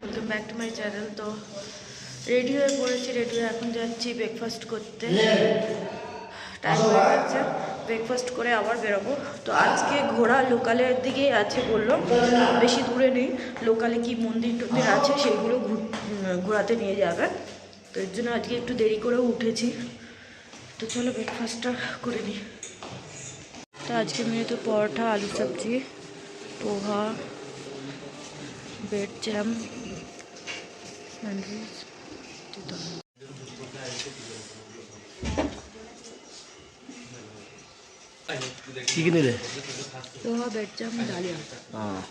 Welcome back to my channel. তো ready হয়ে পড়েছি, রেডি হয়ে এখন যাচ্ছি ব্রেকফাস্ট করতে। টাইম হয়ে গেছে, ব্রেকফাস্ট করে আবার বেরোবো। তো আজকে ঘোরা লোকালের দিকেই আছে বললো, বেশি দূরে নেই। লোকালে কি মন্দির টন্দির আছে সেগুলো ঘোরাতে নিয়ে যাবে। তো এর জন্য আজকে একটু দেরি করেও উঠেছি। তো চলো ব্রেকফাস্টটা করে নিই। তো আজকে মেনুতে পরোটা, আলু সবজি, পোহা, ব্রেড জ্যাম, স্যান্ডউইচ। কি কিনে পোহা, ব্রেড জ্যাম, ডালিয়া। হ্যাঁ,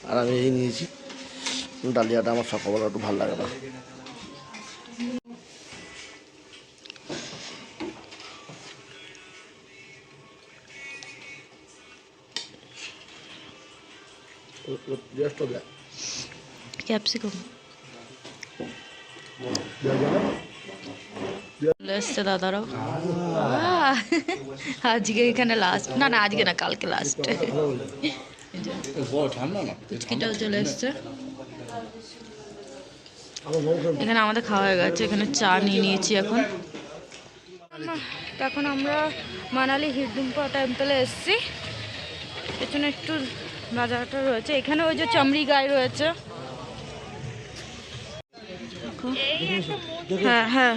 আর আমি এই নিয়েছি ডালিয়াটা। আমার সকালবেলা একটু ভালো লাগে না। ক্যাপসিকাম চলে এসছে দাদারাও। আজকে এখানে লাস্ট, না না আজকে না, কালকে লাস্ট। পুচকিটাও চলে এসছে। এখানে আমাদের খাওয়া হয়ে গেছে, এখানে চা নিয়ে নিয়েছি। এখন আমরা মানালি হিরডুম্পা টেম্পলে এসেছি। পেছনে একটু বাজারটা রয়েছে, এখানে ওই যে চামড়ি গায়ে রয়েছে। হ্যাঁ হ্যাঁ,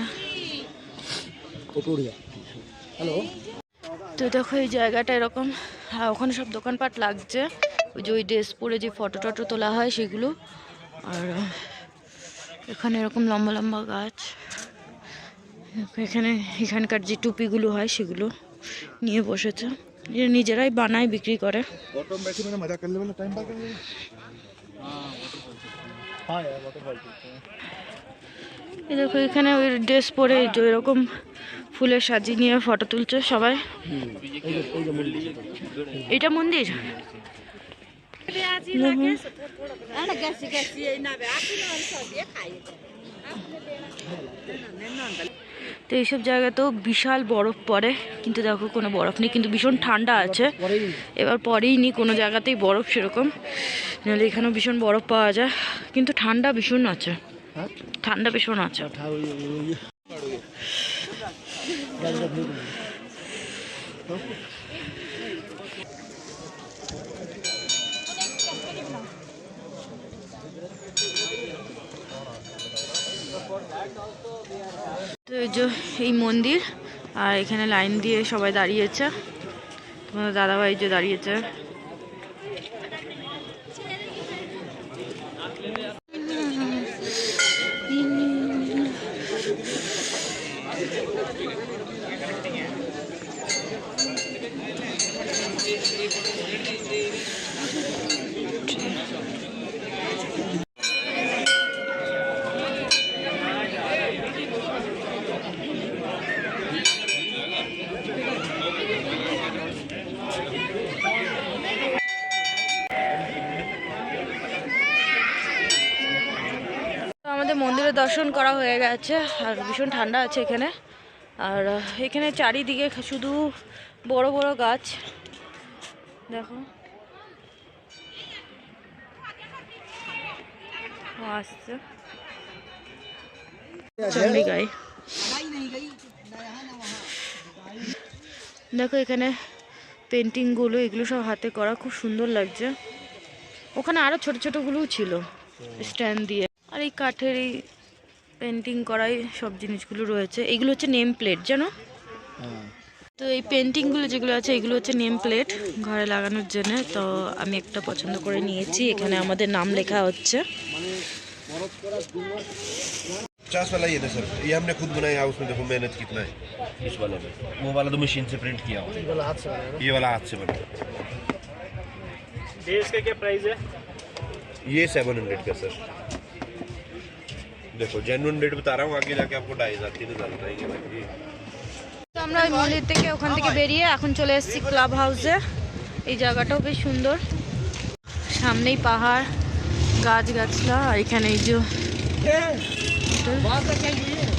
হ্যালো। তো দেখো এই জায়গাটা এরকম। হ্যাঁ, ওখানে সব দোকানপাট লাগছে, ওই যে ওই ড্রেস পরে যে ফটো টটো তোলা হয় সেগুলো। আর এখানে এরকম লম্বা লম্বা গাছ। এখানকার যে টুপিগুলো হয় সেগুলো নিয়ে বসেছে, নিজেরাই বানায় বিক্রি করে। এই দেখো এখানে ওই ড্রেস পরে যে এরকম ফুলের সাজিয়ে নিয়ে ফটো তুলছে সবাই। এটা মন্দির। তো এইসব জায়গাতেও বিশাল বরফ পড়ে, কিন্তু দেখো কোনো বরফ নেই, কিন্তু ভীষণ ঠান্ডা আছে। এবার পরেই নি কোনো জায়গাতেই বরফ সেরকম, নাহলে এখানেও ভীষণ বরফ পাওয়া যায়, কিন্তু ঠান্ডা ভীষণ আছে, ঠান্ডা ভীষণ আছে। তো এই যে এই মন্দির, আর এখানে লাইন দিয়ে সবাই দাঁড়িয়েছে। তোমাদের দাদাভাই যে দাঁড়িয়েছে। আমাদের মন্দিরে দর্শন করা হয়ে গেছে, আর ভীষণ ঠান্ডা আছে এখানে। আর এখানে চারিদিকে শুধু বড় বড় গাছ, দেখো আসছে চামড়ি গায়ে। দেখো এখানে পেন্টিংগুলো, এগুলো সব হাতে করা, খুব সুন্দর লাগছে। ওখানে আরো ছোট ছোটগুলোও ছিল স্ট্যান্ড দিয়ে। আর এই কাঠের এই পেন্টিং করাই সব জিনিসগুলো রয়েছে। এগুলো হচ্ছে নেম প্লেট, জানো? তো এই পেন্টিংগুলো যেগুলো আছে এগুলো হচ্ছে নেম প্লেট ঘরে লাগানোর জন্য। তো আমি একটা পছন্দ করে নিয়েছি, এখানে আমাদের নাম লেখা হচ্ছে। 50 वाला ये था सर, ये हमने खुद बनाया। उसमें देखो मेहनत कितना है इस वाले में। वो वाला तो मशीन से प्रिंट किया हुआ है, ये वाला हाथ से बना। ये इसका क्या प्राइस है? ये 700 का सर। देखो जेन्युइन रेट बता रहा हूँ, आगे जाके आपको 2500-3000 बताएंगे भाई। তো আমরা ওই মন্দির থেকে ওখান থেকে বেরিয়ে এখন চলে এসেছি ক্লাব হাউসে। এই জায়গাটাও বেশ সুন্দর, সামনেই পাহাড়, গাছ গাছলা। আর এখানে এই যে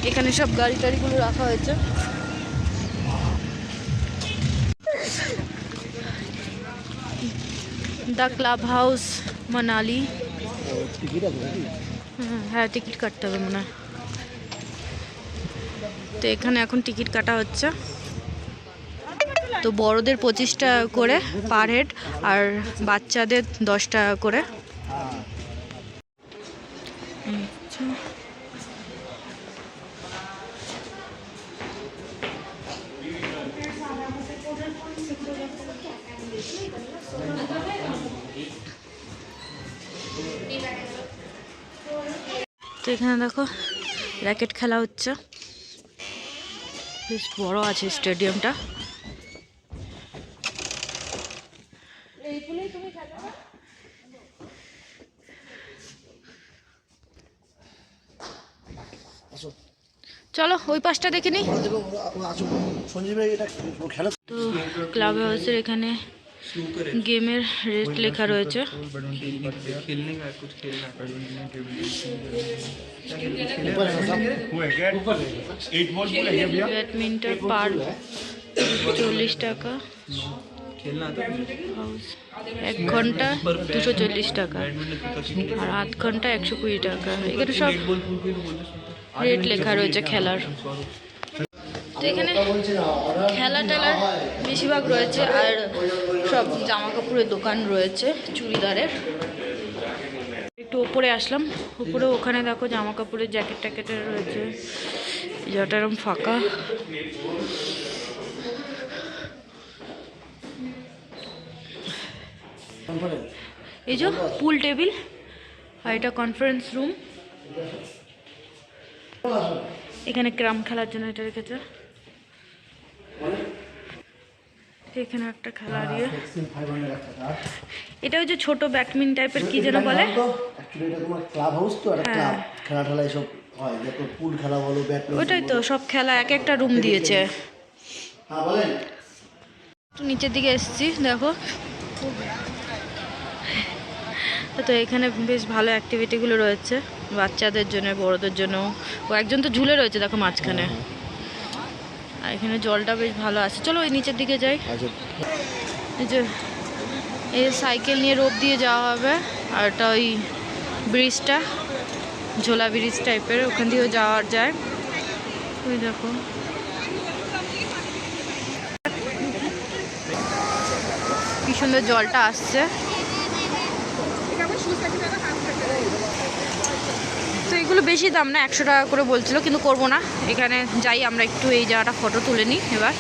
এখানে সব গাড়ি টাড়িগুলো রাখা হয়েছে। The club house Manali. Ticket আছে নাকি? হ্যাঁ, টিকিট কাটতে হবে মনে হয়। তো এখানে এখন টিকিট কাটা হচ্ছে। তো বড়দের 25 টাকা করে পার হেড, আর বাচ্চাদের 10 টাকা করে। আচ্ছা। তো এখানে দেখো র্যাকেট খেলা হচ্ছে, বেশ বড় আছে স্টেডিয়ামটা। চলো ওই পাশটা দেখে নিই। তো ক্লাব হাউসের এখানে गेमेर रेट लेखा रयेछे बैडमिंटन पार 40 टाका एक घंटा 240 टाका और आध घंटा 120 टाका एखाने सब रेट लेखा रयेछे खेलार तो एखाने खेला टेलार बेशिरभाग रयेछे और सब জামা কাপড়ের দোকান রয়েছে চুড়িদারের একটু উপরে আসলাম উপরে ওখানে দেখো জামা কাপড়ের জ্যাকেট ট্যাকেটের রয়েছে যেটা এরকম ফাঁকা এই যে পুল টেবিল আর এটা কনফারেন্স রুম এখানে ক্রাম খেলার জন্য এটা রেখেছে এখানে একটা খেলা দিয়ে এটা হচ্ছে ছোট ব্যাডমিন্টন টাইপের কি যেন বলে অ্যাকচুয়ালি এটা তোমার ক্লাব হাউস তো একটা ক্লাব খেলা ঠেলা এসব হয় যত পুল খেলা বলো ব্যাডমিন্টন ওটাই তো সব খেলা এক একটা রুম দিয়েছে হ্যাঁ বলেন একটু নিচের দিকে এসেছি দেখো তো এখানে বেশ ভালো অ্যাক্টিভিটিগুলো রয়েছে বাচ্চাদের জন্য বড়দের জন্য ও একজন তো ঝুলে রয়েছে দেখো মাঝখানে আর এখানে জলটা বেশ ভালো আছে চলো ওই নিচের দিকে যাই এই যে এই সাইকেল নিয়ে রোপ দিয়ে যাওয়া হবে আর এটা ওই ব্রিজটা ঝোলা ব্রিজ টাইপের ওখান দিয়েও যাওয়া যায় ওই দেখো কি সুন্দর জলটা আসছে তো এগুলো বেশি দাম না 100 টাকা করে বলছিল কিন্তু করবো না এখানে যাই আমরা একটু এই জায়গাটা ফটো তুলে নিই এবার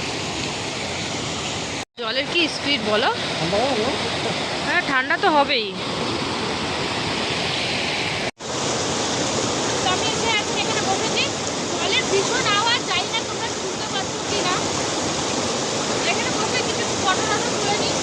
জলের কি স্পিড বলো হ্যাঁ ঠান্ডা তো হবেই ভীষণ আওয়াজ যাই না তোমরা শুনতে পাচ্ছ কি না এখানে বসে কিছু ফটো তুলে নিই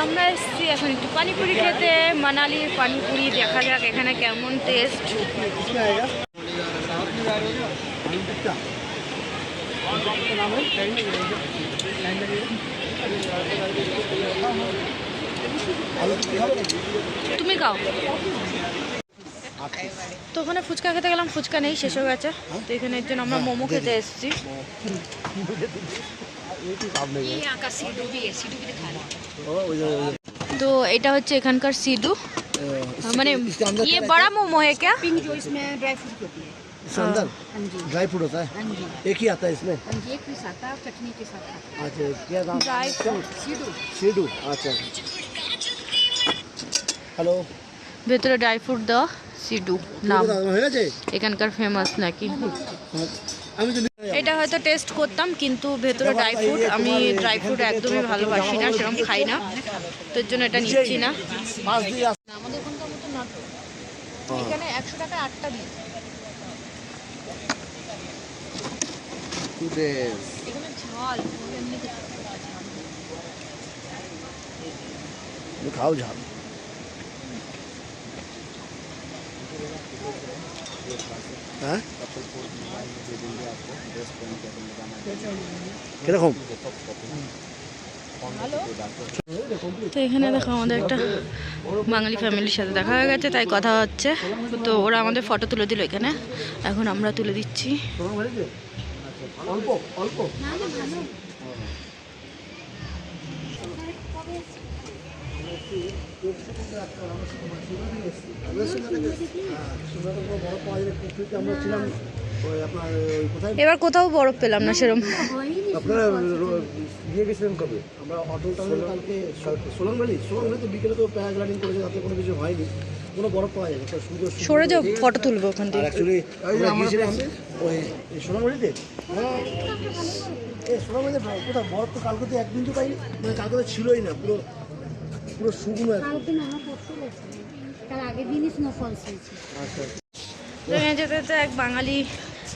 আমরা এসেছি এখন একটু পানিপুরি খেতে মানালির পানিপুরি দেখা যাক এখানে কেমন টেস্ট তুমি খাও তো ওখানে ফুচকা খেতে গেলাম ফুচকা নেই শেষ হয়ে গেছে তো এখানে একজন আমরা মোমো খেতে এসেছি तो এটা হচ্ছে এখানকার সিডু মানে ये बड़ा मोमो है क्या पिंक जो इसमें ड्राई फ्रूट होती है इसके अंदर ड्राई फ्रूट होता है हाँ जी एक ही आता है इसमें हाँ जी एक पीस आता है चटनी के साथ आता है। अच्छा क्या नाम ड्राई फ्रूट सीडू सीडू अच्छा হ্যালো ভেতরে ড্রাই ফ্রুট দেওয়া সিডু নাম হয়ে গেছে এখানকার ফেমাস নাকি আমি তো এটা হয়তো টেস্ট করতাম কিন্তু ভেতরে ড্রাই ফ্রুট আমি ড্রাই ফ্রুট একদমই ভালোবাসি না সেরকম খাই না তো এর জন্য এটা নিচ্ছি না পাঁচ দিয়ে আমাদের ওখানকার মতো না এখানে 100 টাকা 8টা দিই এখানে ঝাল এমনি খাও ঝাল হ্যাঁ কিরকম? তো এখানে দেখো আমাদের একটা বাঙালি ফ্যামিলির সাথে দেখা হয়ে গেছে, তাই কথা হচ্ছে। তো ওরা আমাদের ফটো তুলে দিল এখানে, এখন আমরা তুলে দিচ্ছি। অল্প অল্প আমরা ছিলাম আপনার কোথায়, এবার কোথাও বরফ পেলাম না সেরকম। আপনারা দিয়ে গেছিলেন কবে? আমরা অটোটা কালকে সোলাংভ্যালিতে বিকেলে তো প্যারাগ্লাইডিং করেছে, তাতে কোনো কিছু হয়নি, কোনো বরফ পাওয়া যায়নি। সুন্দর সরে যাও, ফটো তুলবো ওখান আর থেকে। অ্যাকচুয়ালি ওই সোলাংভ্যালিতে সোলাংভ্যালিতে কোথাও বরফ তো কালকে তো একদিন তো পাইনি, মানে কালকে তো ছিলই না, পুরো পুরো শুকনো একদম। তার আগের দিনই স্নোফল হয়েছে। আচ্ছা ট্রেনে যেতে যেতে এক বাঙালি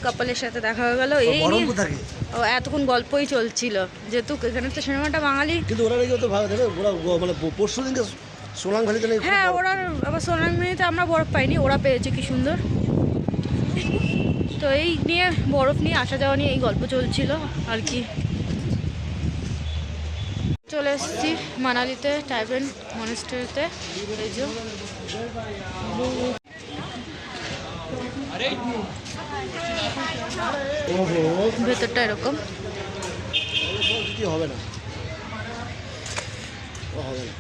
কাপলের সাথে দেখা হয়ে গেল। এই বরফ নিয়ে থাকে ও এতক্ষণ গল্পই চলছিল, যেহেতু এখানে তো সিনেমাটা বাঙালি। কিন্তু ওরা নাকি তো ভালো দেবে, ওরা মানে পরশু দিনকে সোলাংভ্যালিতে নাকি হ্যাঁ, ওরা আবার সোনারমণিতে আমরা বরফ পাইনি, ওরা পেয়েছে, কি সুন্দর। তো এই নিয়ে বরফ নিয়ে আসা যাওয়া নিয়ে এই গল্প চলছিল আর কি। চলে এসেছি মানালিতে টাইবেন মনেস্ট্রিতে। এই যে ভেতরটা এরকম। কিছু হবে না, ও হবে না।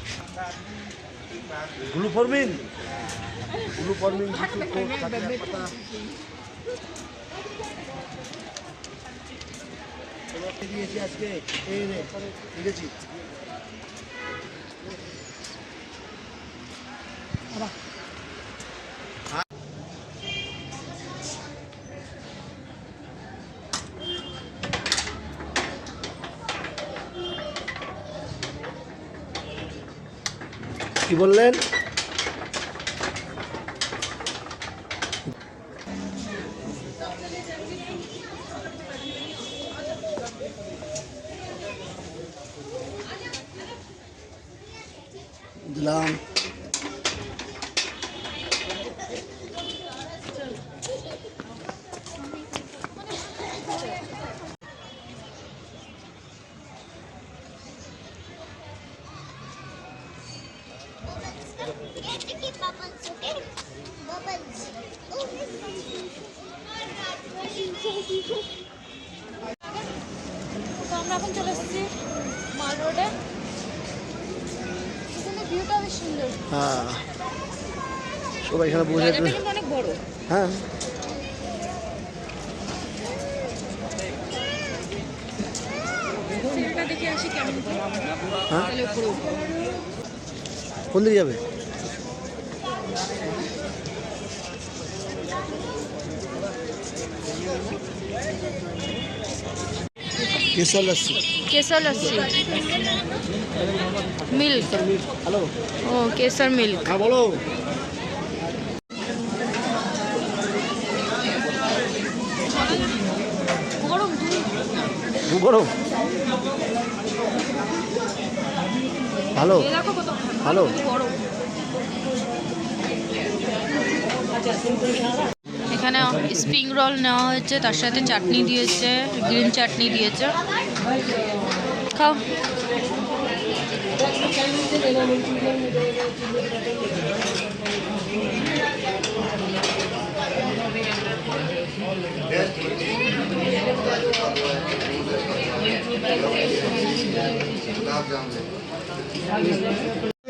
গ্লুফরমিন দিয়েছি আজকে, এই নে দিয়েছি। কি বললেন? দিলাম। তো আমরা এখন চলে এসেছি মাল রোডে। এখানে ভিউটা বেশ সুন্দর, হ্যাঁ সবাই এখানে বসে জায়গাটা কিন্তু অনেক বড়। হ্যাঁ সিঁড়িটা দেখে আসি কেমন কি। হ্যাঁ তাহলে উপরে উঠবো। কোন দিকে যাবে? কেশর লস্যি। কেশর লস্যি, মিল্ক। হ্যালো, ও কেশর মিল্ক। হ্যাঁ বলো। গরম গরম ভালো দেখো কত ভালো। গরম। এখানে স্প্রিং রোল নেওয়া হয়েছে, তার সাথে চাটনি দিয়েছে, গ্রিন চাটনি দিয়েছে। খাও।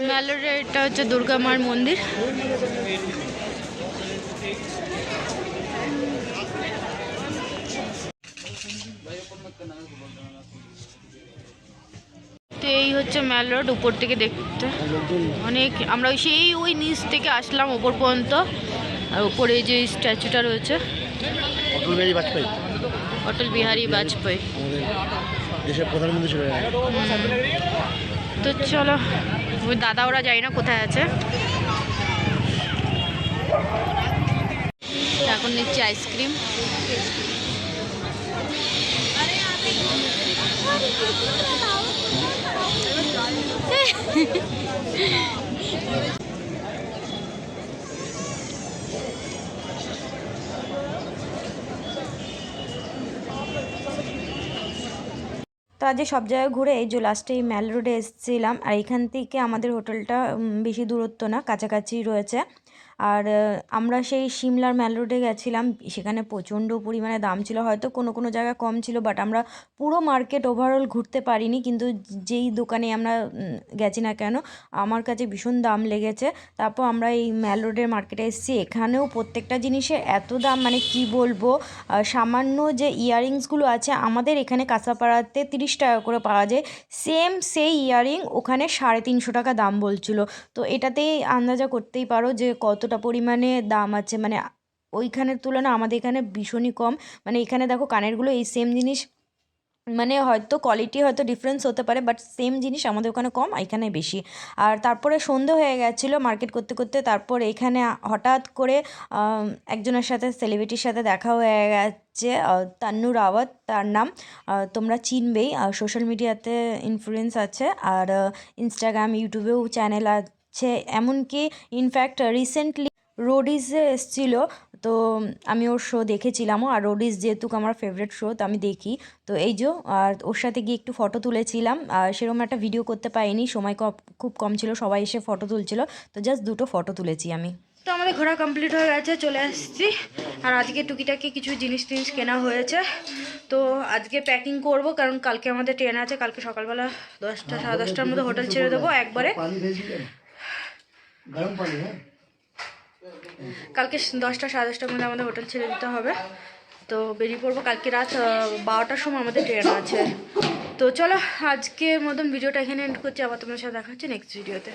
মেলোরে এটা হচ্ছে দুর্গা মার মন্দির। তো এই হচ্ছে মেল রোড উপর থেকে দেখতে অনেক। আমরা ওই নিচ থেকে আসলাম ওপর পর্যন্ত, আর উপরে যে স্ট্যাচুটা রয়েছে অটল বিহারী বাজপেয়ী, আমাদের দেশের প্রধানমন্ত্রী ছিল। তো চলো, ওই দাদা ওরা যাই না কোথায় আছে। এখন নিচ্ছি আইসক্রিম। তো আজ সব জায়গায় ঘুরে এই যে লাস্টে এই ম্যাল রোডে এসেছিলাম, আর এখান থেকে আমাদের হোটেলটা বেশি দূরত্ব না, কাছাকাছি রয়েছে। আর আমরা সেই সিমলার ম্যাল রোডে গেছিলাম, সেখানে প্রচণ্ড পরিমাণে দাম ছিল, হয়তো কোনো কোনো জায়গায় কম ছিল, বাট আমরা পুরো মার্কেট ওভারঅল ঘুরতে পারিনি। কিন্তু যেই দোকানে আমরা গেছি না কেন, আমার কাছে ভীষণ দাম লেগেছে। তারপর আমরা এই ম্যাল রোডের মার্কেটে এসেছি, এখানেও প্রত্যেকটা জিনিসের এত দাম, মানে কি বলবো। সামান্য যে ইয়াররিংসগুলো আছে আমাদের এখানে কাঁচাপাড়াতে 30 টাকা করে পাওয়া যায়, সেম সেই ইয়াররিং ওখানে 350 টাকা দাম বলছিল। তো এটাতেই আন্দাজা করতেই পারো যে কতটা পরিমাণে দাম আছে, মানে ওইখানের তুলনায় আমাদের এখানে ভীষণই কম। মানে এখানে দেখো কানেরগুলো এই সেম জিনিস, মানে হয়তো কোয়ালিটি হয়তো ডিফারেন্স হতে পারে, বাট সেম জিনিস আমাদের ওখানে কম, এখানে বেশি। আর তারপরে সন্ধে হয়ে গেছিলো মার্কেট করতে করতে, তারপর এখানে হঠাৎ করে একজনের সাথে, সেলিব্রিটির সাথে দেখা হয়ে গেছে, তান্নু রাওয়াত তার নাম, তোমরা চিনবেই, সোশ্যাল মিডিয়াতে ইনফ্লুয়েন্স আছে, আর ইনস্টাগ্রাম ইউটিউবেও চ্যানেল আছে, এমনকি ইনফ্যাক্ট রিসেন্টলি রোডিজে এসেছিলো। তো আমি ওর শো দেখেছিলামও, আর রোডিজ যেহেতু আমার ফেভারিট শো, তো আমি দেখি। তো এই যে, আর ওর সাথে গিয়ে একটু ফটো তুলেছিলাম, আর সেরকম একটা ভিডিও করতে পারিনি, সময় খুব কম ছিল, সবাই এসে ফটো তুলছিল, তো জাস্ট 2টো ফটো তুলেছি আমি। তো আমাদের ঘোরা কমপ্লিট হয়ে গেছে, চলে আসছি। আর আজকে টুকিটাকি কিছু জিনিস কেনা হয়েছে, তো আজকে প্যাকিং করব, কারণ কালকে আমাদের ট্রেন আছে। কালকে সকালবেলা 10টা 10:30টার মধ্যে হোটেল ছেড়ে দেবো একবারে। গরম পানি, হ্যাঁ। কালকে 10টা 10:30টার মধ্যে আমাদের হোটেল ছেড়ে দিতে হবে, তো বেরিয়ে পড়বো। কালকে রাত 12টার সময় আমাদের ট্রেন আছে। তো চলো, আজকের মতন ভিডিওটা এখানে এন্ড করছি, আবার তোমার সাথে দেখা হচ্ছে নেক্সট ভিডিওতে।